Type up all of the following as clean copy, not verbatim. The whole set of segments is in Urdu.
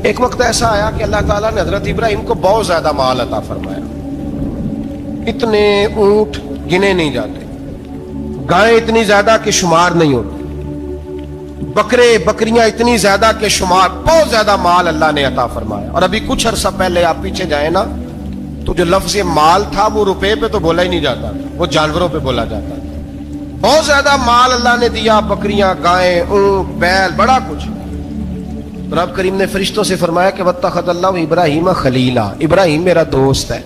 ایک وقت ایسا آیا کہ اللہ تعالیٰ نے حضرت ابراہیم کو بہت زیادہ مال عطا فرمایا. اتنے اونٹ گنے نہیں جاتے، گائیں اتنی زیادہ کہ شمار نہیں ہوتی، بکرے بکریاں اتنی زیادہ کہ شمار، بہت زیادہ مال اللہ نے عطا فرمایا. اور ابھی کچھ عرصہ پہلے آپ پیچھے جائیں نا تو جو لفظ مال تھا وہ روپے پہ تو بولا ہی نہیں جاتا، وہ جانوروں پہ بولا جاتا. بہت زیادہ مال اللہ نے دیا، بکریاں، گائیں، اونٹ، بیل، بڑا کچھ. رب کریم نے فرشتوں سے فرمایا کہ واتخذ اللہ ابراہیم خلیلا، ابراہیم میرا دوست ہے.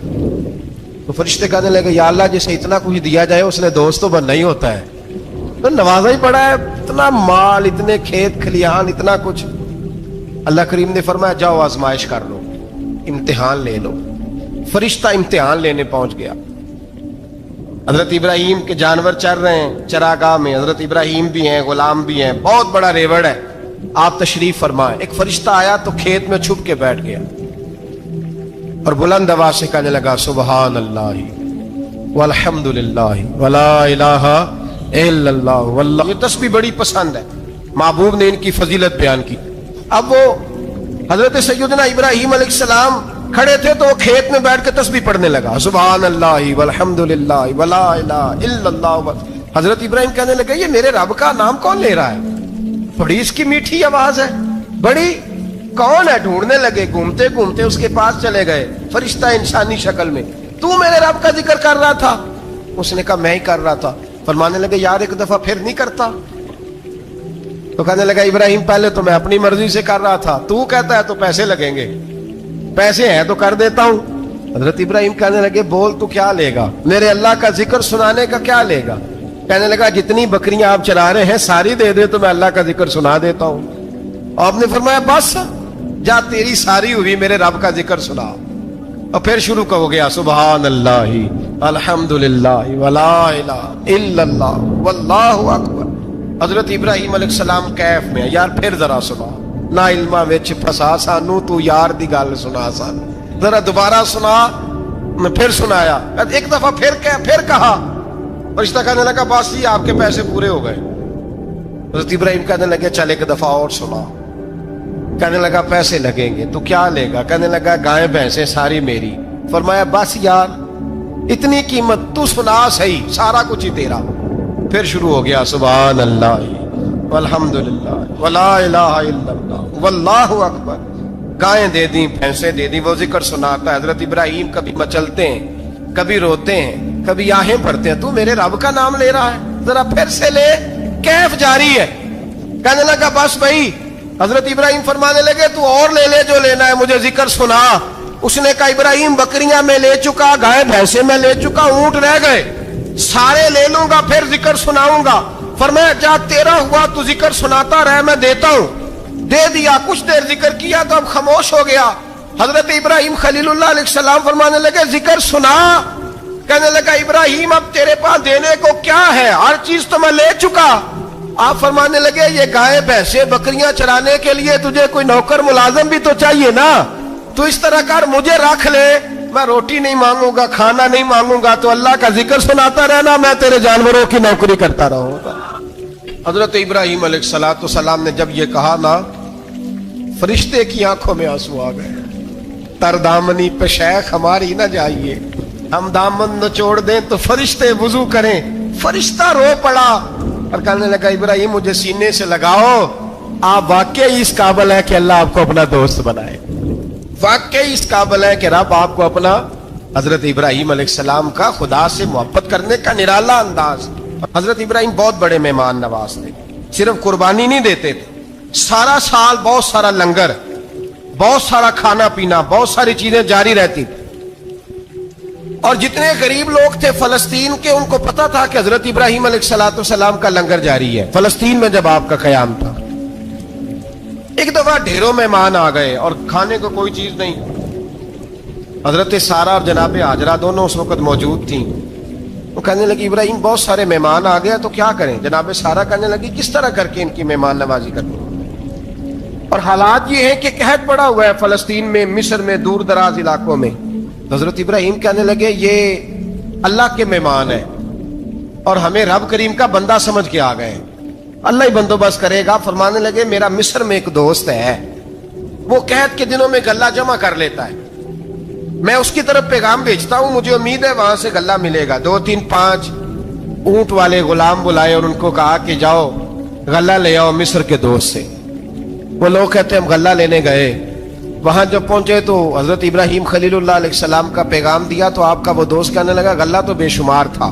تو فرشتے کہنے لگے یا اللہ جسے اتنا کچھ دیا جائے اس نے دوست تو بننا ہی ہوتا ہے، تو نوازا ہی پڑا ہے، اتنا مال، اتنے کھیت کھلیان، اتنا کچھ. اللہ کریم نے فرمایا جاؤ آزمائش کر لو، امتحان لے لو. فرشتہ امتحان لینے پہنچ گیا. حضرت ابراہیم کے جانور چر رہے ہیں چراگاہ میں، حضرت ابراہیم بھی ہیں، غلام بھی ہیں، بہت بڑا ریوڑ ہے. آپ تشریف فرمائیں. ایک فرشتہ آیا تو کھیت میں چھپ کے بیٹھ گیا اور بلند آواز سے کہنے لگا سبحان اللہ والحمد للہ ولا الہ الا اللہ واللہ. یہ تسبیح بڑی پسند ہے، محبوب نے ان کی فضیلت بیان کی. اب وہ حضرت سیدنا ابراہیم علیہ السلام کھڑے تھے تو وہ کھیت میں بیٹھ کے تسبیح پڑھنے لگا سبحان اللہ والحمد للہ ولا الہ الا اللہ. حضرت ابراہیم کہنے لگے یہ میرے رب کا نام کون لے رہا ہے؟ بڑی اس کی میٹھی آواز ہے، بڑی، کون ہے؟ ڈھونڈنے لگے، گھومتے گھومتے اس کے پاس چلے گئے. فرشتہ انسانی شکل میں، تو میرے رب کا ذکر کر رہا تھا؟ اس نے کہا میں ہی کر رہا تھا. فرمانے لگے یار ایک دفعہ پھر نہیں کرتا؟ تو کہنے لگا ابراہیم پہلے تو میں اپنی مرضی سے کر رہا تھا، تو کہتا ہے تو پیسے لگیں گے، پیسے ہیں تو کر دیتا ہوں. حضرت ابراہیم کہنے لگے بول تو کیا لے گا؟ میرے اللہ کا ذکر سنانے کا کیا لے گا؟ کہنے لگا جتنی بکریاں آپ چرا رہے ہیں ساری دے دے تو میں اللہ کا ذکر سنا دیتا ہوں. آپ نے فرمایا بس جا تیری ساری ہوئی میرے رب کا ذکر سنا. اور پھر شروع ہو گیا سبحان اللہ الحمد للہ ولا الہ الا اللہ واللہ اکبر. حضرت ابراہیم علیہ السلام کیف میں یار پھر ذرا سنا، نہ علما وچ پھسا سانو، تو یار دی گل سنا سانو، ذرا دوبارہ سنا. میں پھر سنایا، ایک دفعہ پھر کہا. فرشتہ کہنے لگا بس یہ آپ کے پیسے پورے ہو گئے. حضرت ابراہیم کہنے لگے چل ایک دفعہ اور سنا. کہنے لگا پیسے لگیں گے. تو کیا لے گا؟ کہنے لگا گائیں بھینسیں ساری میری. فرمایا بس یار اتنی قیمت، تو سنا صحیح، سارا کچھ ہی تیرا. پھر شروع ہو گیا سبحان اللہ والحمد للہ ولا الہ الا اللہ واللہ اکبر. گائیں دے دیں، بھینسیں دے دیں، وہ ذکر سناتا ہے. حضرت ابراہیم کبھی مچلتے ہیں، کبھی روتے ہیں، کبھی آہیں پڑھتے ہیں. تو میرے رب کا نام لے رہا ہے، ذرا پھر سے لے. کیف جاری ہے. کہنے لگا بس بھائی. حضرت ابراہیم فرمانے لگے تو اور لے لے جو لینا ہے، مجھے ذکر سنا. اس نے کہا ابراہیم بکریاں میں لے چکا، گائے بھینسیں میں لے چکا، اونٹ رہ گئے، سارے لے لوں گا پھر ذکر سناؤں گا. فرمایا جا تیرا ہوا تو ذکر سناتا رہ، میں دیتا ہوں. دے دیا. کچھ دیر ذکر کیا تو اب خاموش ہو گیا. حضرت ابراہیم خلیل اللہ علیہ السلام فرمانے لگے ذکر سنا. کہنے لگا ابراہیم اب تیرے پاس دینے کو کیا ہے؟ ہر چیز تو میں لے چکا. آپ فرمانے لگے یہ گائے بھینسیں بکریاں چرانے کے لیے تجھے کوئی نوکر ملازم بھی تو چاہیے نا. تو اس طرح کر مجھے رکھ لے، میں روٹی نہیں مانگوں گا، کھانا نہیں مانگوں گا، تو اللہ کا ذکر سناتا رہنا، میں تیرے جانوروں کی نوکری کرتا رہوں گا. حضرت ابراہیم علیہ السلام نے جب یہ کہا نا، فرشتے کی آنکھوں میں آنسو آ گئے. تر دامنی پہ شیخ ہماری نہ جائیے، ہم دامن نچوڑ دیں تو فرشتے وضو کریں. فرشتہ رو پڑا اور کہنے لگا ابراہیم مجھے سینے سے لگاؤ، آپ واقعی اس قابل ہے کہ اللہ آپ کو اپنا دوست بنائے، واقعی اس قابل ہے کہ رب آپ کو اپنا. حضرت ابراہیم علیہ السلام کا خدا سے محبت کرنے کا نرالا انداز. حضرت ابراہیم بہت بڑے مہمان نواز تھے. صرف قربانی نہیں دیتے تھے، سارا سال بہت سارا لنگر، بہت سارا کھانا پینا، بہت ساری چیزیں جاری رہتی تھی. اور جتنے غریب لوگ تھے فلسطین کے، ان کو پتا تھا کہ حضرت ابراہیم علیہ السلام کا لنگر جاری ہے. فلسطین میں جب آپ کا قیام تھا، ایک دفعہ ڈھیروں مہمان آ گئے اور کھانے کو کوئی چیز نہیں. حضرت سارہ اور جناب ہاجرہ دونوں اس وقت موجود تھیں. وہ کہنے لگی ابراہیم بہت سارے مہمان آ گئے تو کیا کریں؟ جناب سارہ کہنے لگی کس طرح کر کے ان کی مہمان نوازی کرنی. اور حالات یہ ہیں کہ قحط پڑا ہوا ہے فلسطین میں، مصر میں، دور دراز علاقوں میں. حضرت ابراہیم کہنے لگے یہ اللہ کے مہمان ہیں اور ہمیں رب کریم کا بندہ سمجھ کے آ گئے، اللہ ہی بندوبست کرے گا. فرمانے لگے میرا مصر میں ایک دوست ہے، وہ قحط کے دنوں میں غلہ جمع کر لیتا ہے، میں اس کی طرف پیغام بھیجتا ہوں، مجھے امید ہے وہاں سے غلہ ملے گا۔ 2 3 5 اونٹ والے غلام بلائے اور ان کو کہا کہ جاؤ غلہ لے آؤ مصر کے دوست سے۔ وہ لوگ کہتے ہیں ہم غلہ لینے گئے، وہاں جب پہنچے تو حضرت ابراہیم خلیل اللہ علیہ السلام کا پیغام دیا تو آپ کا وہ دوست کہنے لگا غلہ تو بے شمار تھا،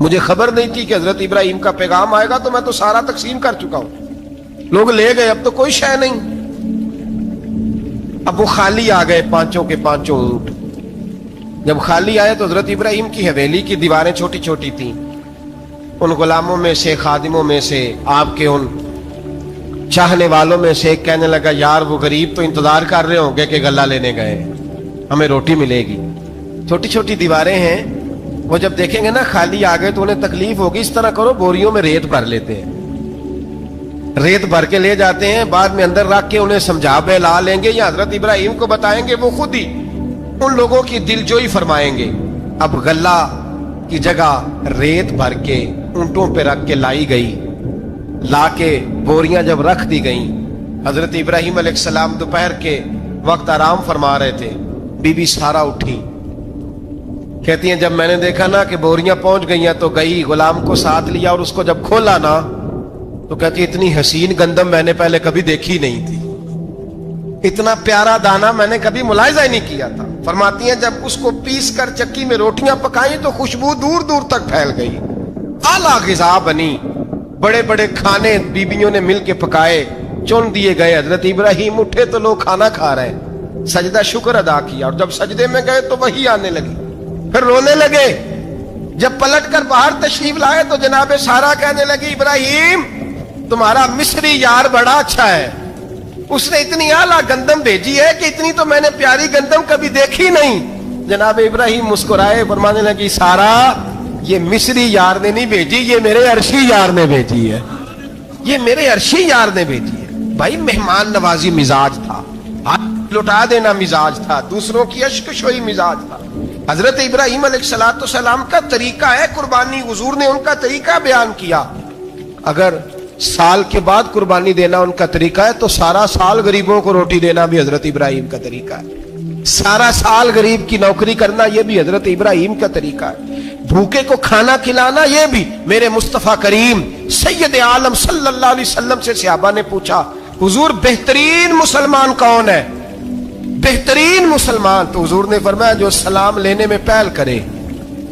مجھے خبر نہیں تھی کہ حضرت ابراہیم کا پیغام آئے گا، تو میں تو سارا تقسیم کر چکا ہوں، لوگ لے گئے، اب تو کوئی شے نہیں۔ اب وہ خالی آ گئے 5 کے 5 اونٹ۔ جب خالی آئے تو حضرت ابراہیم کی حویلی کی دیواریں چھوٹی چھوٹی تھیں، ان غلاموں میں سے، خادموں میں سے، آپ کے ان چاہنے والوں میں سے ایک کہنے لگا یار وہ غریب تو انتظار کر رہے ہوں گے کہ غلہ لینے گئے، ہمیں روٹی ملے گی۔ چھوٹی چھوٹی دیواریں ہیں، وہ جب دیکھیں گے نا خالی آ گئے تو انہیں تکلیف ہوگی، اس طرح کرو بوریوں میں ریت بھر لیتے ہیں، ریت بھر کے لے جاتے ہیں، بعد میں اندر رکھ کے انہیں سمجھا بہلا لیں گے یا حضرت ابراہیم کو بتائیں گے، وہ خود ہی ان لوگوں کی دل جوئی فرمائیں گے۔ اب غلہ کی جگہ ریت بھر کے اونٹوں پہ رکھ کے لائی گئی، لا کے بوریاں جب رکھ دی گئیں، حضرت ابراہیم علیہ السلام دوپہر کے وقت آرام فرما رہے تھے، بی بی سارا اٹھی، کہتی ہیں جب میں نے دیکھا نا کہ بوریاں پہنچ گئی ہیں تو گئی، غلام کو ساتھ لیا اور اس کو جب کھولا نا تو کہتی اتنی حسین گندم میں نے پہلے کبھی دیکھی نہیں تھی، اتنا پیارا دانا میں نے کبھی ملاحظہ ہی نہیں کیا تھا۔ فرماتی ہیں جب اس کو پیس کر چکی میں روٹیاں پکائیں تو خوشبو دور دور تک پھیل گئی، اعلیٰ غذا بنی، بڑے بڑے کھانے بیبیوں نے مل کے پکائے، چن دیے گئے۔ حضرت ابراہیم اٹھے تو لوگ کھانا کھا رہے ہیں، سجدہ شکر ادا کیا، اور جب سجدے میں گئے تو وہی آنے لگی، پھر رونے لگے۔ جب پلٹ کر باہر تشریف لائے تو جناب سارا کہنے لگی ابراہیم تمہارا مصری یار بڑا اچھا ہے، اس نے اتنی اعلیٰ گندم بھیجی ہے کہ اتنی تو میں نے پیاری گندم کبھی دیکھی نہیں۔ جناب ابراہیم مسکرائے، فرمانے لگی سارا یہ مصری یار نے نہیں بھیجی، یہ میرے عرشی یار نے بھیجی ہے، یہ میرے عرشی یار نے بھیجی ہے۔ بھائی مہمان نوازی مزاج تھا، ہاتھ لٹا دینا مزاج تھا، دوسروں کی اشکشوئی مزاج تھا۔ حضرت ابراہیم علیہ السلام کا طریقہ ہے قربانی، حضور نے ان کا طریقہ بیان کیا۔ اگر سال کے بعد قربانی دینا ان کا طریقہ ہے تو سارا سال غریبوں کو روٹی دینا بھی حضرت ابراہیم کا طریقہ ہے، سارا سال غریب کی نوکری کرنا یہ بھی حضرت ابراہیم کا طریقہ ہے، بھوکے کو کھانا کھلانا یہ بھی۔ میرے مصطفیٰ کریم سید عالم صلی اللہ علیہ وسلم سے صحابہ نے پوچھا حضور بہترین مسلمان کون ہے؟ بہترین مسلمان، تو حضور نے فرمایا جو سلام لینے میں پہل کرے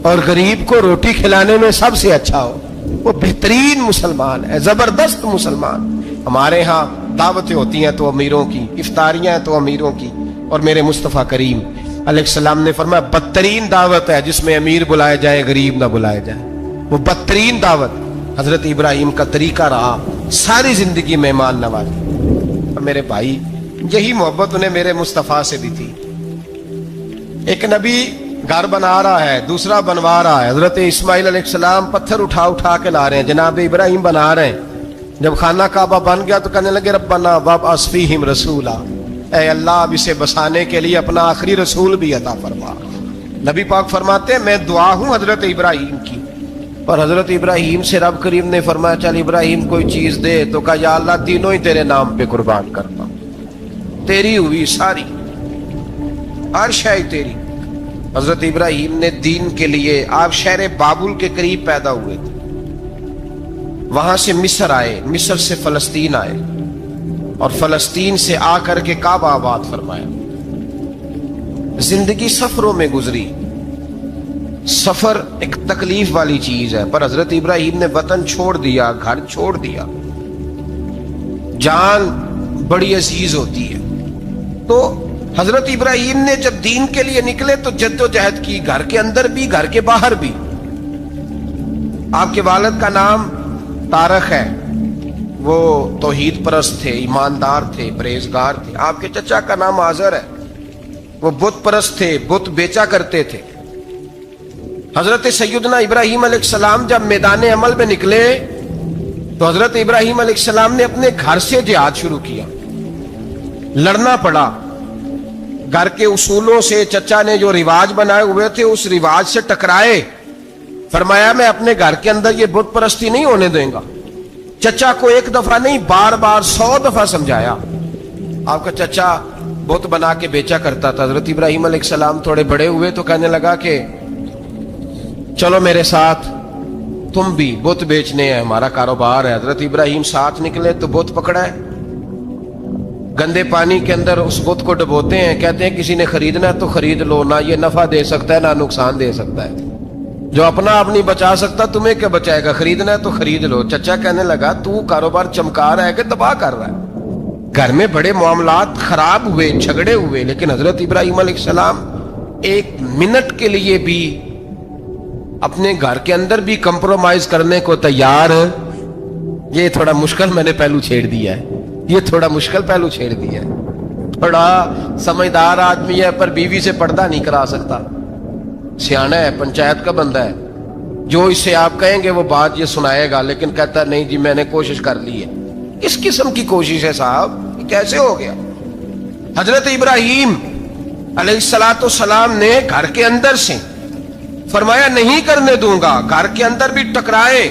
اور غریب کو روٹی کھلانے میں سب سے اچھا ہو، وہ بہترین مسلمان ہے، زبردست مسلمان۔ ہمارے ہاں دعوتیں ہوتی ہیں تو امیروں کی، افطاریاں ہیں تو امیروں کی، اور میرے مصطفیٰ کریم علیہ السلام نے فرمایا بدترین دعوت ہے جس میں امیر بلائے جائے غریب نہ بلائے جائے، وہ بدترین دعوت حضرت ابراہیم کا طریقہ رہا، ساری زندگی مہمان نوازی۔ اور میرے بھائی یہی محبت انہیں میرے مصطفیٰ سے بھی تھی۔ ایک نبی گھر بنا رہا ہے، دوسرا بنوا رہا ہے، حضرت اسماعیل علیہ السلام پتھر اٹھا اٹھا کے لا رہے ہیں، جناب ابراہیم بنا رہے ہیں۔ جب خانہ کعبہ بن گیا تو کہنے لگے ربنا وابعث فیہم رسولا، اے اللہ اب اسے بسانے کے لیے اپنا آخری رسول بھی عطا فرما۔ نبی پاک فرماتے ہیں میں دعا ہوں حضرت ابراہیم کی، اور حضرت ابراہیم سے رب کریم نے فرمایا چل ابراہیم کوئی چیز دے، تو کہا یا اللہ تینوں ہی تیرے نام پہ قربان کرتا ہوں، تیری ہوئی ساری، ہر شے تیری۔ حضرت ابراہیم نے دین کے لیے، آپ شہر بابل کے قریب پیدا ہوئے تھے، وہاں سے مصر آئے، مصر سے فلسطین آئے، اور فلسطین سے آ کر کے کعبہ آباد فرمایا۔ زندگی سفروں میں گزری، سفر ایک تکلیف والی چیز ہے، پر حضرت ابراہیم نے وطن چھوڑ دیا، گھر چھوڑ دیا۔ جان بڑی عزیز ہوتی ہے، تو حضرت ابراہیم نے جب دین کے لیے نکلے تو جد و جہد کی، گھر کے اندر بھی گھر کے باہر بھی۔ آپ کے والد کا نام طارق ہے، وہ توحید پرست تھے، ایماندار تھے، پرہیزگار تھے۔ آپ کے چچا کا نام آزر ہے، وہ بت پرست تھے، بت بیچا کرتے تھے۔ حضرت سیدنا ابراہیم علیہ السلام جب میدان عمل میں نکلے تو حضرت ابراہیم علیہ السلام نے اپنے گھر سے جہاد شروع کیا، لڑنا پڑا، گھر کے اصولوں سے، چچا نے جو رواج بنائے ہوئے تھے اس رواج سے ٹکرائے۔ فرمایا میں اپنے گھر کے اندر یہ بت پرستی نہیں ہونے دیں گا۔ چچا کو ایک دفعہ نہیں بار بار 100 دفعہ سمجھایا، آپ کا چچا بت بنا کے بیچا کرتا تھا. حضرت ابراہیم علیہ السلام تھوڑے بڑے ہوئے تو کہنے لگا کہ چلو میرے ساتھ, تم بھی بت بیچنے ہیں, ہمارا کاروبار ہے. حضرت ابراہیم ساتھ نکلے تو بت پکڑا ہے, گندے پانی کے اندر اس بت کو ڈبوتے ہیں, کہتے ہیں کسی نے خریدنا ہے تو خرید لو, نہ یہ نفع دے سکتا ہے نہ نقصان دے سکتا ہے, جو اپنا آپ نہیں بچا سکتا تمہیں کیا بچائے گا, خریدنا ہے تو خرید لو. چچا کہنے لگا تو کاروبار چمکا رہا ہے کہ تباہ کر رہا ہے. گھر میں بڑے معاملات خراب ہوئے, جھگڑے ہوئے, لیکن حضرت ابراہیم علیہ السلام ایک منٹ کے لیے بھی اپنے گھر کے اندر بھی کمپرومائز کرنے کو تیار. یہ تھوڑا مشکل میں نے پہلو چھیڑ دیا ہے, یہ تھوڑا مشکل پہلو چھیڑ دیا ہے. تھوڑا سمجھدار آدمی ہے پر بیوی سے پردہ نہیں کرا سکتا, سیانا ہے, پنچایت کا بندہ ہے, جو اس سے آپ کہیں گے وہ بات یہ سنائے گا, لیکن کہتا ہے نہیں جی میں نے کوشش کر لی ہے. کس قسم کی کوشش ہے صاحب, کیسے ہو گیا؟ حضرت ابراہیم علیہ السلام نے گھر کے اندر سے فرمایا نہیں کرنے دوں گا, گھر کے اندر بھی ٹکرائے,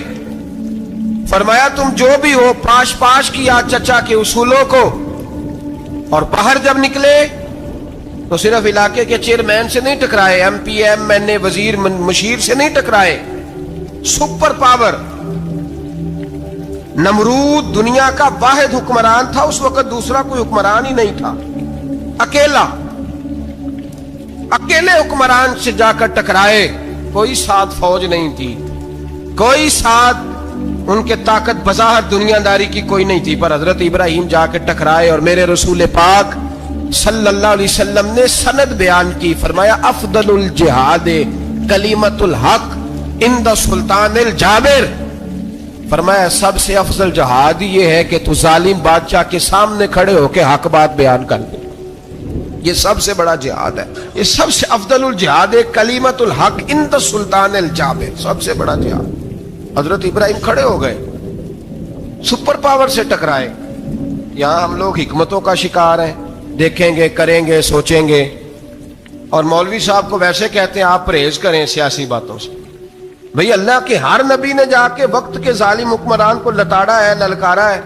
فرمایا تم جو بھی ہو پاش پاش کیا چچا کے اصولوں کو, اور باہر جب نکلے تو صرف علاقے کے چیئرمین سے نہیں ٹکرائے, ایم پی ایم این اے وزیر مشیر سے نہیں ٹکرائے, سپر پاور نمرود دنیا کا واحد حکمران تھا اس وقت, دوسرا کوئی حکمران ہی نہیں تھا, اکیلے حکمران سے جا کر ٹکرائے, کوئی ساتھ فوج نہیں تھی, کوئی ساتھ ان کے طاقت بظاہر دنیا داری کی کوئی نہیں تھی, پر حضرت ابراہیم جا کے ٹکرائے. اور میرے رسول پاک صلی اللہ علیہ وسلم نے سند بیان کی, فرمایا افضل الجہاد کلمۃ الحق عند سلطان الجابر, فرمایا سب سے افضل جہاد یہ ہے کہ تو ظالم بادشاہ کے سامنے کھڑے ہو کے حق بات بیان کر دے, یہ سب سے بڑا جہاد ہے, یہ سب سے افضل الجہاد کلمۃ الحق عند سلطان الجابر, سب سے بڑا جہاد. حضرت ابراہیم کھڑے ہو گئے, سپر پاور سے ٹکرائے. یہاں ہم لوگ حکمتوں کا شکار ہیں, دیکھیں گے, کریں گے, سوچیں گے, اور مولوی صاحب کو ویسے کہتے ہیں آپ پرہیز کریں سیاسی باتوں سے. بھئی اللہ کے ہر نبی نے جا کے وقت کے ظالم حکمران کو لتاڑا ہے, للکارا ہے,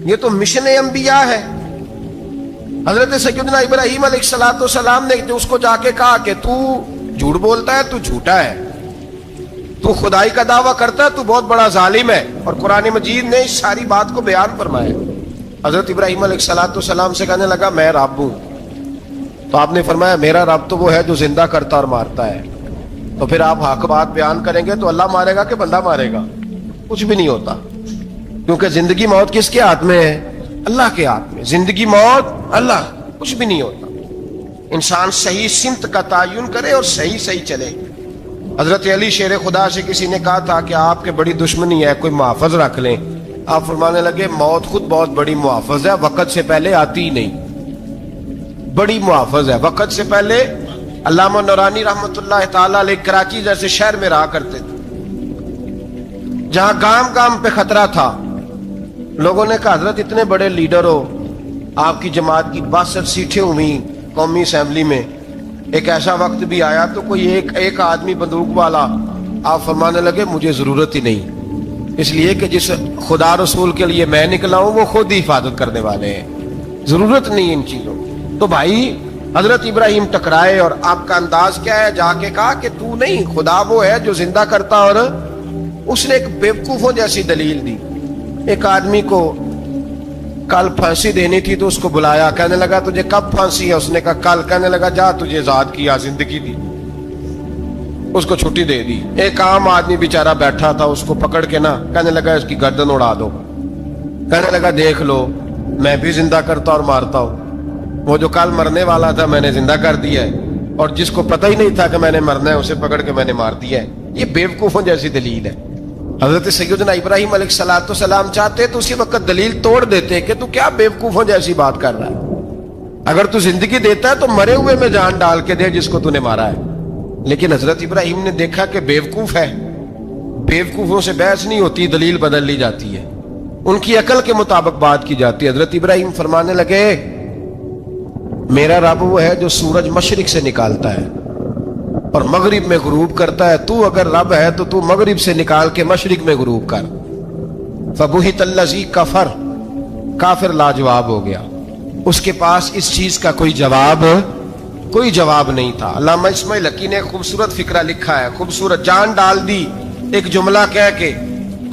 یہ تو مشن انبیاء ہے. حضرت سیدنا ابراہیم علیہ السلام نے جو اس کو جا کے کہا کہ تو جھوٹ بولتا ہے, تو جھوٹا ہے, تو خدائی کا دعویٰ کرتا ہے, تو بہت بڑا ظالم ہے. اور قرآن مجید نے اس ساری بات کو بیان فرمایا. حضرت ابراہیم علیہ السلام سے کہنے لگا میں رب ہوں, تو آپ نے فرمایا میرا رب تو وہ ہے جو زندہ کرتا اور مارتا ہے. تو پھر آپ حق بات بیان کریں گے تو اللہ مارے گا کہ بندہ مارے گا؟ کچھ بھی نہیں ہوتا, کیونکہ زندگی موت کس کے ہاتھ میں ہے؟ اللہ کے ہاتھ میں. زندگی موت اللہ, کچھ بھی نہیں ہوتا. انسان صحیح سمت کا تعین کرے اور صحیح چلے. حضرت علی شیر خدا سے کسی نے کہا تھا کہ آپ کے بڑی دشمنی ہے, کوئی محافظ رکھ لیں. آپ فرمانے لگے موت خود بہت بڑی محافظ ہے, وقت سے پہلے آتی ہی نہیں, بڑی محافظ ہے وقت سے پہلے. علامہ نورانی رحمت اللہ تعالی علیہ کراچی جیسے شہر میں رہا کرتے تھے, جہاں گام گام پہ خطرہ تھا. لوگوں نے کہا حضرت اتنے بڑے لیڈر ہو, آپ کی جماعت کی 62 سیٹیں ہوئی قومی اسمبلی میں, ایک ایسا وقت بھی آیا تو کوئی ایک آدمی بندوق والا. آپ فرمانے لگے مجھے ضرورت ہی نہیں, اس لیے کہ جس خدا رسول کے لیے میں نکلا ہوں وہ خود ہی حفاظت کرنے والے ہیں, ضرورت نہیں ان چیزوں. تو بھائی حضرت ابراہیم ٹکرائے, اور آپ کا انداز کیا ہے؟ جا کے کہا کہ تو نہیں, خدا وہ ہے جو زندہ کرتا. اور اس نے ایک بیوقوفوں جیسی دلیل دی. ایک آدمی کو کل پھانسی دینی تھی تو اس کو بلایا, کہنے لگا تجھے کب پھانسی ہے؟ اس نے کہا کل. کہنے لگا جا تجھے آزاد کیا, زندگی دی, اس کو چھٹی دے دی. ایک عام آدمی بیچارہ بیٹھا تھا, اس کو پکڑ کے نا کہنے لگا اس کی گردن اڑا دو. کہنے لگا دیکھ لو میں بھی زندہ کرتا اور مارتا ہوں, وہ جو کل مرنے والا تھا میں نے زندہ کر دیا ہے, اور جس کو پتہ ہی نہیں تھا کہ میں نے مرنا ہے اسے پکڑ کے میں نے مار دیا ہے. یہ بیوقوفوں جیسی دلیل ہے. حضرت سیدنا ابراہیم علیہ السلام چاہتے تو اسی وقت دلیل توڑ دیتے کہ تو کیا بیوقوفوں جیسی بات کر رہا ہے, اگر تو زندگی دیتا ہے تو مرے ہوئے میں جان ڈال کے دے جس کو تو نے مارا ہے. لیکن حضرت ابراہیم نے دیکھا کہ بیوقوف ہے, بیوقوفوں سے بحث نہیں ہوتی, دلیل بدل لی جاتی ہے, ان کی عقل کے مطابق بات کی جاتی ہے. حضرت ابراہیم فرمانے لگے میرا رب وہ ہے جو سورج مشرق سے نکالتا ہے اور مغرب میں غروب کرتا ہے. تو اگر رب ہے تو تو مغرب سے نکال کے مشرق میں غروب کر. فبہت الذی کفر, کافر لاجواب ہو گیا. اس کے پاس اس چیز کا کوئی جواب نہیں تھا. علامہ اسماعیل حقی نے خوبصورت فقرہ لکھا ہے, خوبصورت, جان ڈال دی ایک جملہ کہہ کے.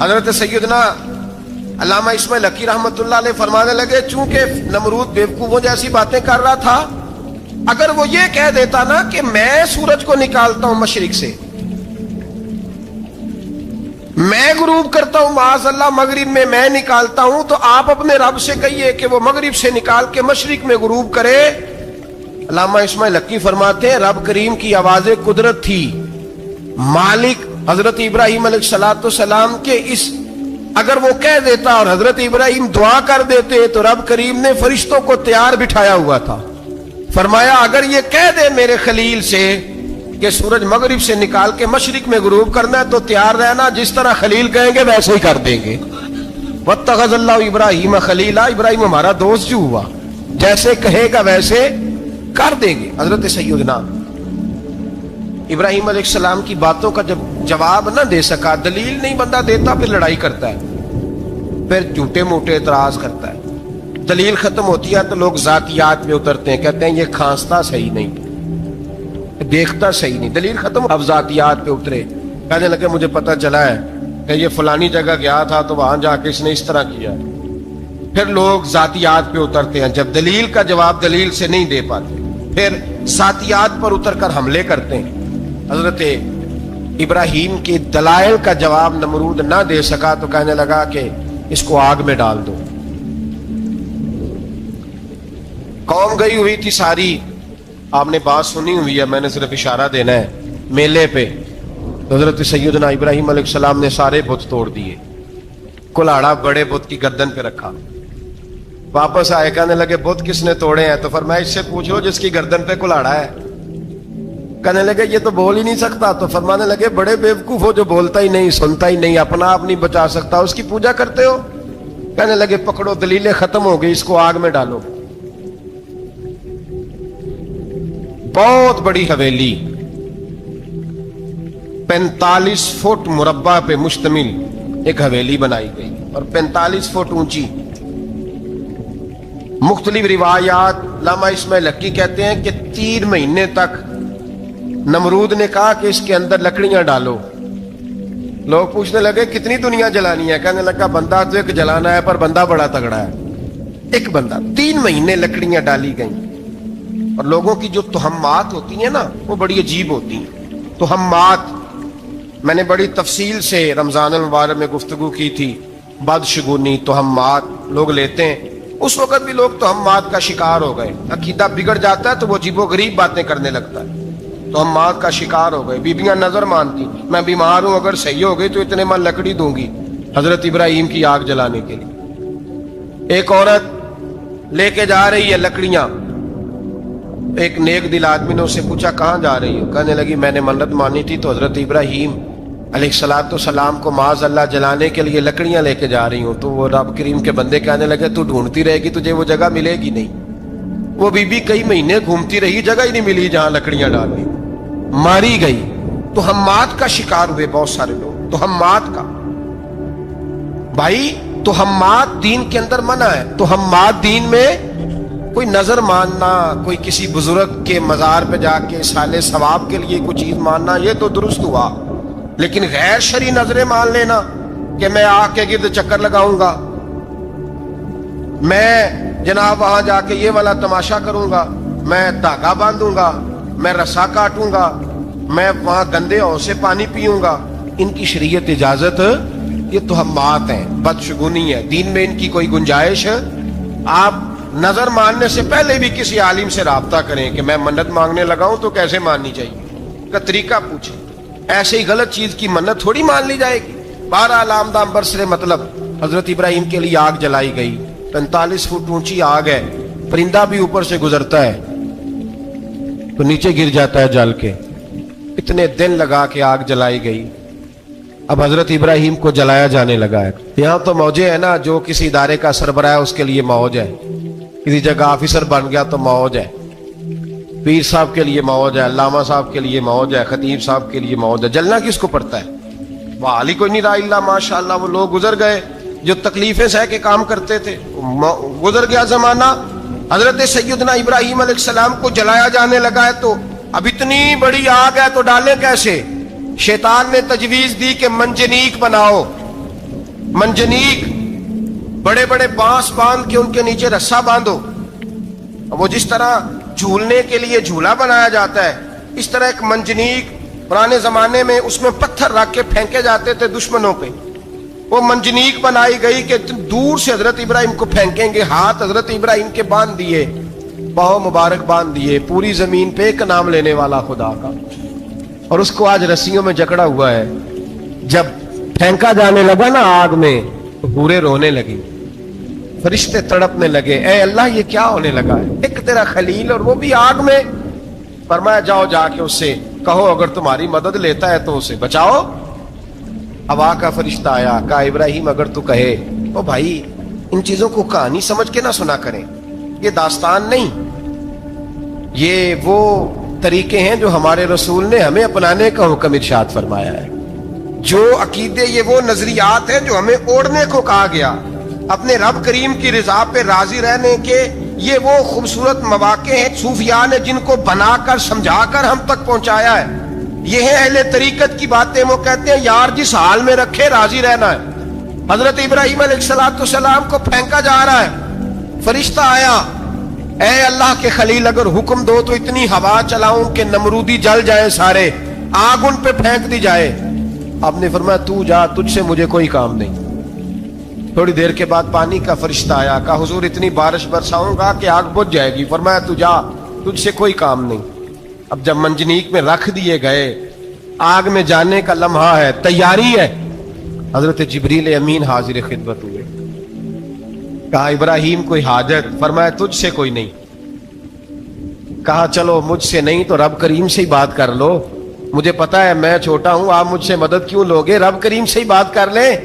حضرت سیدنا علامہ اسماعیل حقی رحمت اللہ علیہ فرمانے لگے, چونکہ نمرود بیوقوفوں جیسی باتیں کر رہا تھا, اگر وہ یہ کہہ دیتا نا کہ میں سورج کو نکالتا ہوں مشرق سے, میں غروب کرتا ہوں معاذ اللہ مغرب میں نکالتا ہوں, تو آپ اپنے رب سے کہیے کہ وہ مغرب سے نکال کے مشرق میں غروب کرے. علامہ اسماعیل حقی فرماتے ہیں رب کریم کی آواز قدرت تھی, مالک حضرت ابراہیم علیہ السلام کے اس, اگر وہ کہہ دیتا اور حضرت ابراہیم دعا کر دیتے تو رب کریم نے فرشتوں کو تیار بٹھایا ہوا تھا. فرمایا اگر یہ کہہ دے میرے خلیل سے کہ سورج مغرب سے نکال کے مشرق میں غروب کرنا ہے تو تیار رہنا, جس طرح خلیل کہیں گے ویسے ہی کر دیں گے. واتخذ اللہ ابراہیم خلیلا, ابراہیم ہمارا دوست جو ہوا, جیسے کہے گا ویسے کر دیں گے. حضرت سیدنا ابراہیم علیہ السلام کی باتوں کا جب جواب نہ دے سکا, دلیل نہیں بندہ دیتا, پھر لڑائی کرتا ہے, پھر جھوٹے موٹے اعتراض کرتا ہے. دلیل ختم ہوتی ہے تو لوگ ذاتیات میں اترتے ہیں, کہتے ہیں یہ کھانستا صحیح نہیں, دیکھتا صحیح نہیں. دلیل ختم, اب ذاتیات پہ اترے, کہنے لگے مجھے پتا چلا ہے کہ یہ فلانی جگہ گیا تھا تو وہاں جا کے اس نے اس طرح کیا. پھر لوگ ذاتیات پہ اترتے ہیں, جب دلیل کا جواب دلیل سے نہیں دے پاتے پھر ذاتیات پر اتر کر حملے کرتے ہیں. حضرت ابراہیم کے دلائل کا جواب نمرود نہ دے سکا تو کہنے لگا کہ اس کو آگ میں ڈال دو. قوم گئی ہوئی تھی ساری, آپ نے بات سنی ہوئی ہے, میں نے صرف اشارہ دینا ہے, میلے پہ تو حضرت سیدنا ابراہیم علیہ السلام نے سارے بت توڑ دیے, کلاڑا بڑے بت کی گردن پہ رکھا. واپس آئے, کہنے لگے بت کس نے توڑے ہیں؟ تو فرمایا اس سے پوچھ لو جس کی گردن پہ کلاڑا ہے. کہنے لگے یہ تو بول ہی نہیں سکتا. تو فرمانے لگے بڑے بیوقوف ہو, جو بولتا ہی نہیں, سنتا ہی نہیں, اپنا آپ نہیں بچا سکتا, اس کی پوجا کرتے ہو. کہنے لگے پکڑو, دلیلیں ختم ہو گئی, اس کو آگ میں ڈالو. بہت بڑی حویلی 45 فٹ مربع پہ مشتمل ایک حویلی بنائی گئی اور 45 فٹ اونچی. مختلف روایات, علامہ اسماعیل حقی کہتے ہیں کہ 3 مہینے تک نمرود نے کہا کہ اس کے اندر لکڑیاں ڈالو. لوگ پوچھنے لگے کتنی دنیا جلانی ہے؟ کہنے لگا بندہ تو ایک جلانا ہے, پر بندہ بڑا تگڑا ہے, ایک بندہ. 3 مہینے لکڑیاں ڈالی گئیں. اور لوگوں کی جو تہمات ہوتی ہیں نا وہ بڑی عجیب ہوتی ہیں. تہمات میں نے بڑی تفصیل سے رمضان المبارک میں گفتگو کی تھی. بدشگونی, تہمات لوگ لیتے ہیں. اس وقت بھی لوگ تہمات کا شکار ہو گئے. عقیدہ بگڑ جاتا ہے تو وہ عجیب و غریب باتیں کرنے لگتا ہے. تہمات کا شکار ہو گئے. بیبیاں نظر مانتی, میں بیمار ہوں, اگر صحیح ہو گئی تو اتنے میں لکڑی دوں گی حضرت ابراہیم کی آگ جلانے کے لیے. ایک عورت لے کے جا رہی ہے لکڑیاں. ایک نیک دل آدمی نے اس سے پوچھا کہاں جا رہی ہو؟ کہنے لگی میں نے منت مانی تھی تو حضرت ابراہیم علیہ السلام کو معاذ اللہ جلانے کے لیے لکڑیاں لے کے جا رہی ہوں. تو وہ رب کریم کے بندے کہنے لگے تو ڈھونڈتی رہے گی, تجھے وہ جگہ ملے گی نہیں. وہ بی بی کئی مہینے گھومتی رہی, جگہ ہی نہیں ملی جہاں لکڑیاں ڈالنی, ماری گئی. تہمات کا شکار ہوئے بہت سارے لوگ. تہمات کا بھائی, تہمات دین کے اندر منع ہے. تہمات دین میں کوئی نظر ماننا, کوئی کسی بزرگ کے مزار پہ جا کے سالے ثواب کے لیے کوئی چیز ماننا, یہ تو درست ہوا. لیکن غیر شرعی نظریں مان لینا کہ میں آگ کے گرد چکر لگاؤں گا, میں جناب وہاں جا کے یہ والا تماشا کروں گا, میں دھاگا باندھوں گا, میں رسا کاٹوں گا, میں وہاں گندے ہو سے پانی پیوں گا, ان کی شریعت اجازت, یہ تہمات ہیں, بدشگونی ہے. دین میں ان کی کوئی گنجائش. آپ نظر ماننے سے پہلے بھی کسی عالم سے رابطہ کریں کہ میں منت مانگنے لگا ہوں تو کیسے ماننی چاہیے کا طریقہ پوچھیں. ایسے ہی غلط چیز کی منت تھوڑی مان لی جائے گی. بہرحال آمدام برسرے مطلب حضرت ابراہیم کے لیے آگ جلائی گئی. 45 فٹ اونچی آگ ہے, پرندہ بھی اوپر سے گزرتا ہے تو نیچے گر جاتا ہے جل کے. اتنے دن لگا کے آگ جلائی گئی. اب حضرت ابراہیم کو جلایا جانے لگا ہے. یہاں تو موجیں ہے نا, جو کسی ادارے کا سربراہ ہے اس کے لیے موج ہے, کسی جگہ آفیسر بن گیا تو موج ہے, پیر صاحب کے لیے موج ہے, علامہ صاحب کے لیے موج ہے, خطیب صاحب کے لیے موج ہے. جلنا کس کو پڑتا ہے؟ وہ علی کوئی نہیں رہا اللہ ماشاء اللہ. وہ لوگ گزر گئے جو تکلیفیں سہ کے کام کرتے تھے, گزر گیا زمانہ. حضرت سیدنا ابراہیم علیہ السلام کو جلایا جانے لگا ہے تو اب اتنی بڑی آگ ہے تو ڈالیں کیسے؟ شیطان نے تجویز دی کہ منجنیق بناؤ، منجنیق، بڑے بڑے بانس باندھ کے ان کے نیچے رسا باندھو، وہ جس طرح جھولنے کے لیے جھولا بنایا جاتا ہے اس طرح ایک منجنیق پرانے زمانے میں اس میں پتھر رکھ کے پھینکے جاتے تھے دشمنوں پہ، وہ منجنیق بنائی گئی کہ دور سے حضرت ابراہیم کو پھینکیں گے، ہاتھ حضرت ابراہیم کے باندھ دیے، پاؤں مبارک باندھ دیے، پوری زمین پہ ایک نام لینے والا خدا کا، اور اس کو آج رسیوں میں جکڑا ہوا ہے۔ جب پھینکا جانے لگا نا آگ میں تو حوریں رونے لگی، فرشتے تڑپنے لگے، اے اللہ یہ کیا ہونے لگا ہے؟ ایک تیرا خلیل اور وہ بھی آگ میں۔ فرمایا جاؤ جا کے اس سے کہو اگر تمہاری مدد لیتا ہے تو اسے بچاؤ۔ ہوا کا فرشتہ آیا، کہا ابراہیم اگر تو کہے، او بھائی ان چیزوں کو کہانی سمجھ کے نہ سنا کریں، یہ داستان نہیں، یہ وہ طریقے ہیں جو ہمارے رسول نے ہمیں اپنانے کا حکم ارشاد فرمایا ہے، جو عقیدے، یہ وہ نظریات ہیں جو ہمیں اوڑھنے کو کہا گیا، اپنے رب کریم کی رضا پہ راضی رہنے کے یہ وہ خوبصورت مواقع ہیں صوفیاء نے جن کو بنا کر سمجھا کر ہم تک پہنچایا ہے۔ یہ ہے اہل طریقت کی باتیں، وہ کہتے ہیں یار جس حال میں رکھے راضی رہنا ہے۔ حضرت ابراہیم علیہ السلام کو پھینکا جا رہا ہے، فرشتہ آیا، اے اللہ کے خلیل اگر حکم دو تو اتنی ہوا چلاؤں کہ نمرودی جل جائیں سارے، آگ ان پہ پھینک دی جائے۔ آپ نے فرمایا تو جا، تجھ سے مجھے کوئی کام نہیں۔ تھوڑی دیر کے بعد پانی کا فرشتہ آیا، کہا حضور اتنی بارش برساؤں گا کہ آگ بجھ جائے گی۔ فرمایا تو جا، تجھ سے کوئی کام نہیں۔ اب جب منجنیق میں رکھ دیے گئے، آگ میں جانے کا لمحہ ہے، تیاری ہے، حضرت جبریل امین حاضر خدمت ہوئے، کہا ابراہیم کوئی حاجت؟ فرمایا تجھ سے کوئی نہیں۔ کہا چلو مجھ سے نہیں تو رب کریم سے ہی بات کر لو، مجھے پتا ہے میں چھوٹا ہوں، آپ مجھ سے مدد کیوں لوگے، رب کریم سے ہی بات کر لیں۔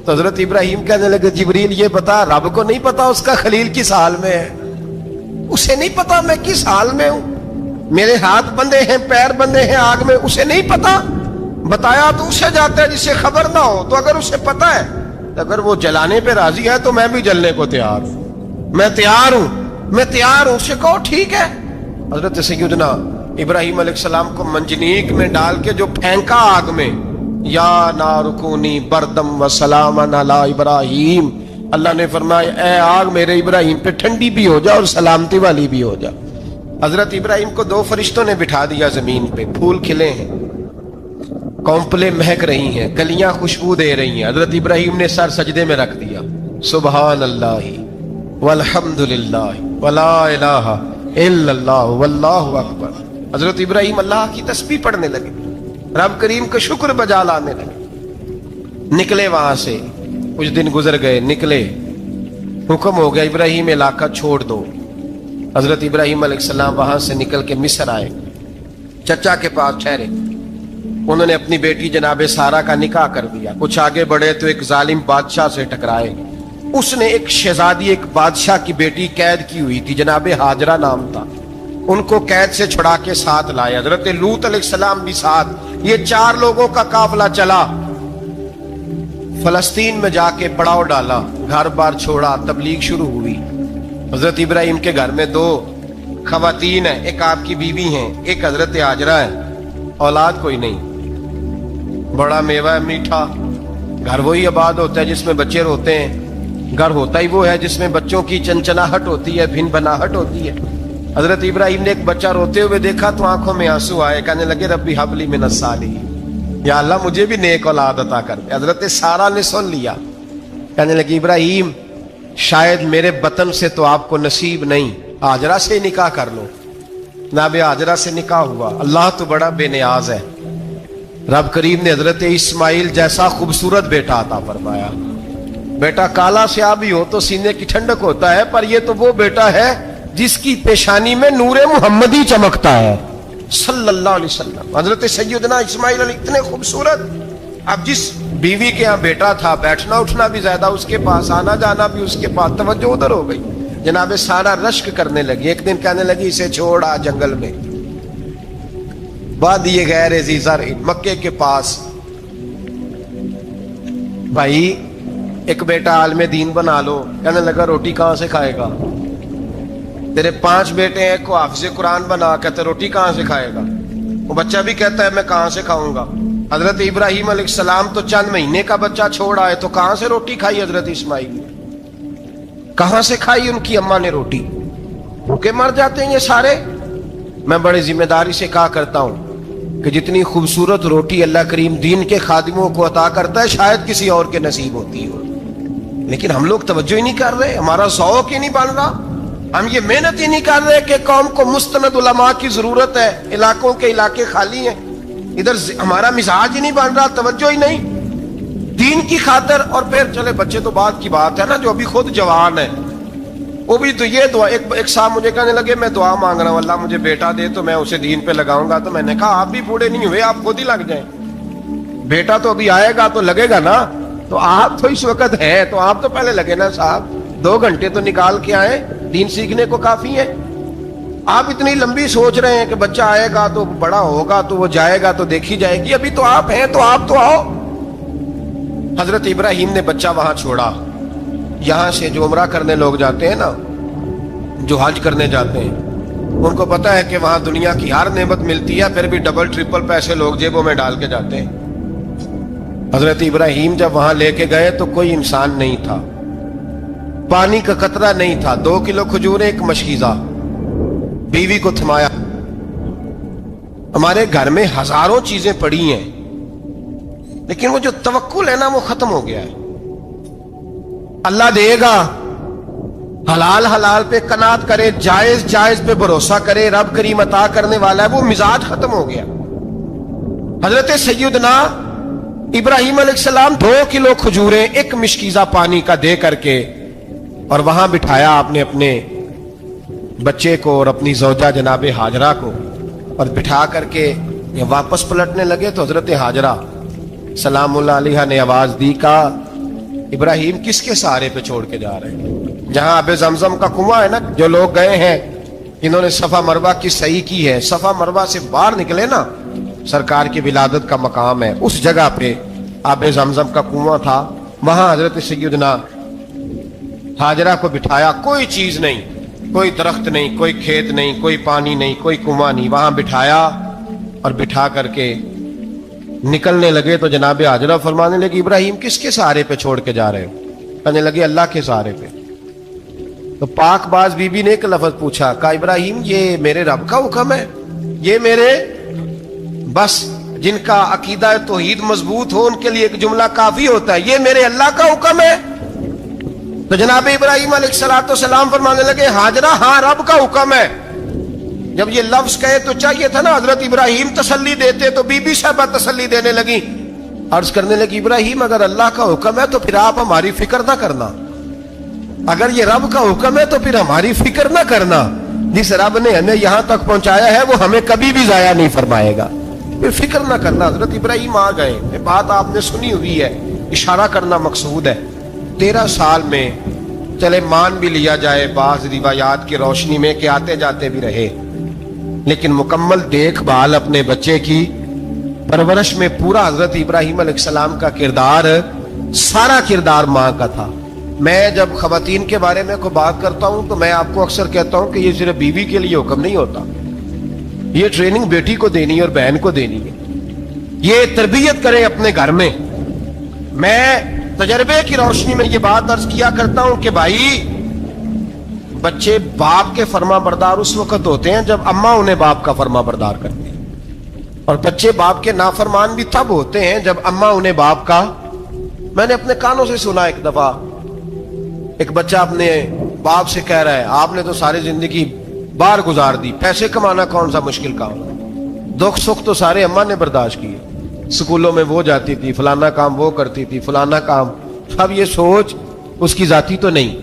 تو حضرت ابراہیم کہنے لگے جبریل یہ بتا رب کو نہیں پتا اس کا خلیل کس حال میں ہے، اسے نہیں پتا میں کس حال میں ہوں، میرے ہاتھ بندھے ہیں پیر بندھے ہیں آگ میں، اسے نہیں پتا، بتایا تو اسے جاتا ہے جسے خبر نہ ہو، تو اگر اسے پتا ہے، اگر وہ جلانے پہ راضی ہے تو میں بھی جلنے کو تیار ہوں، میں تیار ہوں، میں تیار ہوں، اسے کہو ٹھیک ہے۔ حضرت سیدنا ابراہیم علیہ السلام کو منجنیق میں ڈال کے جو پھینکا آگ میں، یا نار کونی بردم و سلاما علی ابراہیم، اللہ نے فرمایا اے آگ میرے ابراہیم پہ ٹھنڈی بھی ہو جا اور سلامتی والی بھی ہو جا۔ حضرت ابراہیم کو دو فرشتوں نے بٹھا دیا زمین پہ، پھول کھلے ہیں، کونپلیں مہک رہی ہیں، کلیاں خوشبو دے رہی ہیں، حضرت ابراہیم نے سر سجدے میں رکھ دیا، سبحان اللہ والحمد للہ ولا الہ الا اللہ واللہ اکبر۔ حضرت ابراہیم اللہ کی تسبیح پڑھنے لگے، رب کریم کا شکر بجا لانے لگے، نکلے وہاں سے، کچھ دن گزر گئے، نکلے، حکم ہو گیا ابراہیم علاقہ چھوڑ دو۔ حضرت ابراہیم علیہ السلام وہاں سے نکل کے مصر آئے، چچا کے پاس ٹھہرے، انہوں نے اپنی بیٹی جناب سارہ کا نکاح کر دیا۔ کچھ آگے بڑھے تو ایک ظالم بادشاہ سے ٹکرائے، اس نے ایک شہزادی، ایک بادشاہ کی بیٹی قید کی ہوئی تھی، جناب ہاجرہ نام تھا، ان کو قید سے چھڑا کے ساتھ لائے، حضرت لوط علیہ السلام بھی ساتھ، یہ 4 لوگوں کا قافلہ چلا، فلسطین میں جا کے پڑاؤ ڈالا، گھر بار چھوڑا، تبلیغ شروع ہوئی۔ حضرت ابراہیم کے گھر میں 2 خواتین ہیں، ایک آپ کی بیوی ہیں، ایک حضرت ہاجرہ ہے، اولاد کوئی نہیں، بڑا میوہ ہے میٹھا، گھر وہی آباد ہوتا ہے جس میں بچے روتے ہیں، گھر ہوتا ہی وہ ہے جس میں بچوں کی چنچناہٹ ہوتی ہے، بھن بھناہٹ ہوتی ہے۔ حضرت ابراہیم نے ایک بچہ روتے ہوئے دیکھا تو آنکھوں میں آنسو آئے، کہنے لگے ربی حب لی من الصالحین، یا اللہ مجھے بھی نیک اولاد عطا کر دے۔ حضرت سارہ نے سن لیا، کہنے لگی ابراہیم شاید میرے بطن سے تو آپ کو نصیب نہیں، ہاجرہ سے نکاح کر لو۔ جناب ہاجرہ سے نکاح ہوا، اللہ تو بڑا بے نیاز ہے، رب کریم نے حضرت اسماعیل جیسا خوبصورت بیٹا عطا فرمایا۔ بیٹا کالا سیاہ بھی ہو تو سینے کی ٹھنڈک ہوتا ہے، پر یہ تو وہ بیٹا ہے جس کی پیشانی میں نور محمدی چمکتا ہے صلی اللہ علیہ وسلم۔ حضرت سیدنا اسماعیل علیہ اتنے خوبصورت، اب جس بیوی کے ہاں بیٹا تھا، بیٹھنا اٹھنا بھی زیادہ اس کے پاس، آنا جانا بھی اس کے پاس، توجہ ادھر ہو گئی، جناب سارہ رشک کرنے لگی، ایک دن کہنے لگی اسے چھوڑا جنگل میں، وادی غیر ذی زرع مکے کے پاس، بھائی ایک بیٹا عالم دین بنا لو۔ کہنے لگا روٹی کہاں سے کھائے گا، تیرے 5 بیٹے ہیں کو حافظ قرآن بنا, کہتے روٹی کہاں سے کھائے گا؟ وہ بچہ بھی کہتا ہے میں کہاں سے کھاؤں گا. حضرت ابراہیم علیہ السلام تو چند مہینے کا بچہ چھوڑ آئے, تو کہاں سے روٹی کھائی حضرت اسماعیل نے؟ کہاں سے کھائی ان کی اماں نے روٹی؟ بھوکے مر جاتے ہیں یہ سارے. میں بڑے ذمہ داری سے کہا کرتا ہوں کہ جتنی خوبصورت روٹی اللہ کریم دین کے خادموں کو عطا کرتا ہے شاید کسی اور کے نصیب ہوتی ہو, لیکن ہم لوگ توجہ ہی نہیں کر رہے, ہمارا ذوق ہی نہیں بن رہا, ہم یہ محنت ہی نہیں کر رہے کہ قوم کو مستند علماء کی ضرورت ہے, علاقوں کے علاقے خالی ہیں, ادھر ہمارا مزاج ہی نہیں بن رہا, توجہ ہی نہیں دین کی خاطر. اور پھر چلے بچے تو بات کی بات ہے نا, جو ابھی خود جوان ہے وہ بھی تو یہ دعا, ایک صاحب مجھے کہنے لگے میں دعا مانگ رہا ہوں اللہ مجھے بیٹا دے تو میں اسے دین پہ لگاؤں گا. تو میں نے کہا آپ بھی بوڑھے نہیں ہوئے, آپ خود ہی لگ جائیں, بیٹا تو ابھی آئے گا تو لگے گا نا, تو آپ تو اس وقت ہیں تو آپ تو پہلے لگے نا صاحب, 2 گھنٹے تو نکال کے آئے, دین سیکھنے کو کافی ہے. آپ اتنی لمبی سوچ رہے ہیں کہ بچہ آئے گا تو بڑا ہوگا تو وہ جائے گا تو دیکھی جائے گی, ابھی تو آپ ہیں تو آپ تو آؤ. حضرت ابراہیم نے بچہ وہاں چھوڑا. یہاں سے جو عمرہ کرنے لوگ جاتے ہیں نا, جو حج کرنے جاتے ہیں, ان کو پتا ہے کہ وہاں دنیا کی ہر نعمت ملتی ہے, پھر بھی ڈبل ٹرپل پیسے لوگ جیبوں میں ڈال کے جاتے ہیں. حضرت ابراہیم جب وہاں لے کے گئے تو کوئی انسان نہیں تھا, پانی کا قطرہ نہیں تھا, 2 کلو کھجوریں, ایک مشکیزہ, بیوی کو تھمایا. ہمارے گھر میں ہزاروں چیزیں پڑی ہیں, لیکن وہ جو توکل ہے نا وہ ختم ہو گیا ہے. اللہ دے گا, حلال حلال پہ قناعت کرے, جائز جائز پہ بھروسہ کرے, رب کریم عطا کرنے والا ہے, وہ مزاج ختم ہو گیا. حضرت سیدنا ابراہیم علیہ السلام 2 کلو کھجوریں, ایک مشکیزہ پانی کا دے کر کے, اور وہاں بٹھایا آپ نے اپنے بچے کو اور اپنی زوجہ جناب ہاجرہ کو, اور بٹھا کر کے یہ واپس پلٹنے لگے تو حضرت ہاجرہ سلام اللہ علیہ نے آواز دی, کہا ابراہیم کس کے سہارے پہ چھوڑ کے جا رہے ہیں؟ جہاں آب زمزم کا کنواں ہے نا, جو لوگ گئے ہیں انہوں نے صفا مروہ کی صحیح کی ہے, صفا مروہ سے باہر نکلے نا, سرکار کی ولادت کا مقام ہے, اس جگہ پہ آب زمزم کا کنواں تھا, وہاں حضرت سیدنا ہاجرہ کو بٹھایا. کوئی چیز نہیں, کوئی درخت نہیں, کوئی کھیت نہیں, کوئی پانی نہیں, کوئی کنواں نہیں, وہاں بٹھایا اور بٹھا کر کے نکلنے لگے تو جناب ہاجرہ فرمانے لگی ابراہیم کس کے سہارے پہ چھوڑ کے جا رہے ہو؟ کہنے لگے اللہ کے سہارے پہ. تو پاک باز بی بی نے ایک لفظ پوچھا, کہا ابراہیم یہ میرے رب کا حکم ہے, یہ میرے بس جن کا عقیدہ توحید مضبوط ہو ان کے لیے ایک جملہ کافی ہوتا ہے, یہ میرے اللہ کا حکم ہے. تو جناب ابراہیم علیہ السلام فرمانے لگے ہاجرہ ہاں رب کا حکم ہے. جب یہ لفظ کہے تو چاہیے تھا نا حضرت ابراہیم تسلی دیتے, تو بی بی صاحبہ تسلی دینے لگی, عرض کرنے لگی ابراہیم اگر اللہ کا حکم ہے تو پھر آپ ہماری فکر نہ کرنا, اگر یہ رب کا حکم ہے تو پھر ہماری فکر نہ کرنا, جس رب نے ہمیں یہاں تک پہنچایا ہے وہ ہمیں کبھی بھی ضائع نہیں فرمائے گا, پھر فکر نہ کرنا. حضرت ابراہیم آ گئے, یہ بات آپ نے سنی ہوئی ہے, اشارہ کرنا مقصود ہے. 13 سال میں چلے مان بھی لیا جائے بعض روایات کی روشنی میں کہ آتے جاتے بھی رہے, لیکن مکمل دیکھ بھال اپنے بچے کی پرورش میں پورا حضرت ابراہیم علیہ السلام کا کردار, سارا کردار ماں کا تھا. میں جب خواتین کے بارے میں کوئی بات کرتا ہوں تو میں آپ کو اکثر کہتا ہوں کہ یہ صرف بیوی کے لیے حکم نہیں ہوتا, یہ ٹریننگ بیٹی کو دینی ہے اور بہن کو دینی ہے, یہ تربیت کریں اپنے گھر میں. میں تجربے کی روشنی میں یہ بات عرض کیا کرتا ہوں کہ بھائی بچے باپ کے فرما بردار اس وقت ہوتے ہیں جب اماں انہیں باپ کا فرما بردار کرتے ہیں, اور بچے باپ کے نافرمان بھی تب ہوتے ہیں جب اماں انہیں باپ کا. میں نے اپنے کانوں سے سنا ایک دفعہ ایک بچہ اپنے باپ سے کہہ رہا ہے آپ نے تو ساری زندگی باہر گزار دی, پیسے کمانا کون سا مشکل کام ہے, دکھ سکھ تو سارے اماں نے برداشت کیے, سکولوں میں وہ جاتی تھی, فلانا کام وہ کرتی تھی, فلانا کام. اب یہ سوچ اس کی ذاتی تو نہیں,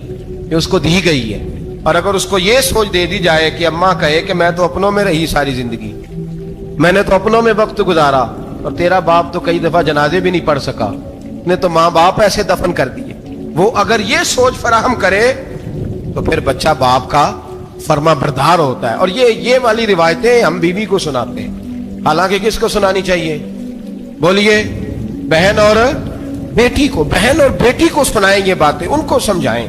یہ اس کو دی گئی ہے, اور اگر اس کو یہ سوچ دے دی جائے کہ اماں کہے کہ میں تو اپنوں میں رہی ساری زندگی, میں نے تو اپنوں میں وقت گزارا, اور تیرا باپ تو کئی دفعہ جنازے بھی نہیں پڑھ سکا, نے تو ماں باپ ایسے دفن کر دیے, وہ اگر یہ سوچ فراہم کرے تو پھر بچہ باپ کا فرما بردار ہوتا ہے. اور یہ والی روایتیں ہم بیوی کو سناتے ہیں, حالانکہ کس کو سنانی چاہیے بولیے؟ بہن اور بیٹی کو. بہن اور بیٹی کو سنائیں یہ باتیں, ان کو سمجھائیں.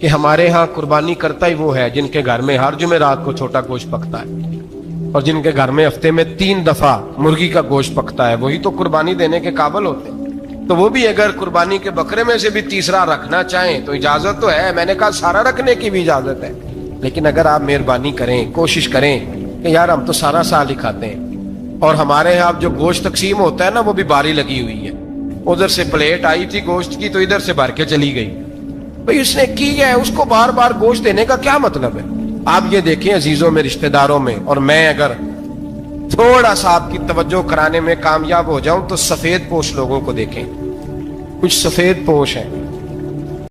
کہ ہمارے ہاں قربانی کرتا ہی وہ ہے جن کے گھر میں ہر جمعرات کو چھوٹا گوشت پکتا ہے، اور جن کے گھر میں ہفتے میں 3 دفعہ مرغی کا گوشت پکتا ہے، وہی تو قربانی دینے کے قابل ہوتے ہیں۔ تو وہ بھی اگر قربانی کے بکرے میں سے بھی تیسرا رکھنا چاہیں تو اجازت تو ہے، میں نے کہا سارا رکھنے کی بھی اجازت ہے، لیکن اگر آپ مہربانی کریں، کوشش کریں کہ یار ہم تو سارا سال ہی کھاتے ہیں، اور ہمارے یہاں جو گوشت تقسیم ہوتا ہے نا وہ بھی باری لگی ہوئی ہے، ادھر سے پلیٹ آئی تھی گوشت کی تو ادھر سے بھر کے چلی گئی، بھئی اس نے کی ہے، اس کو بار بار گوشت دینے کا کیا مطلب ہے؟ آپ یہ دیکھیں عزیزوں میں، رشتہ داروں میں، اور میں اگر تھوڑا سا آپ کی توجہ کرانے میں کامیاب ہو جاؤں تو سفید پوش لوگوں کو دیکھیں، کچھ سفید پوش ہیں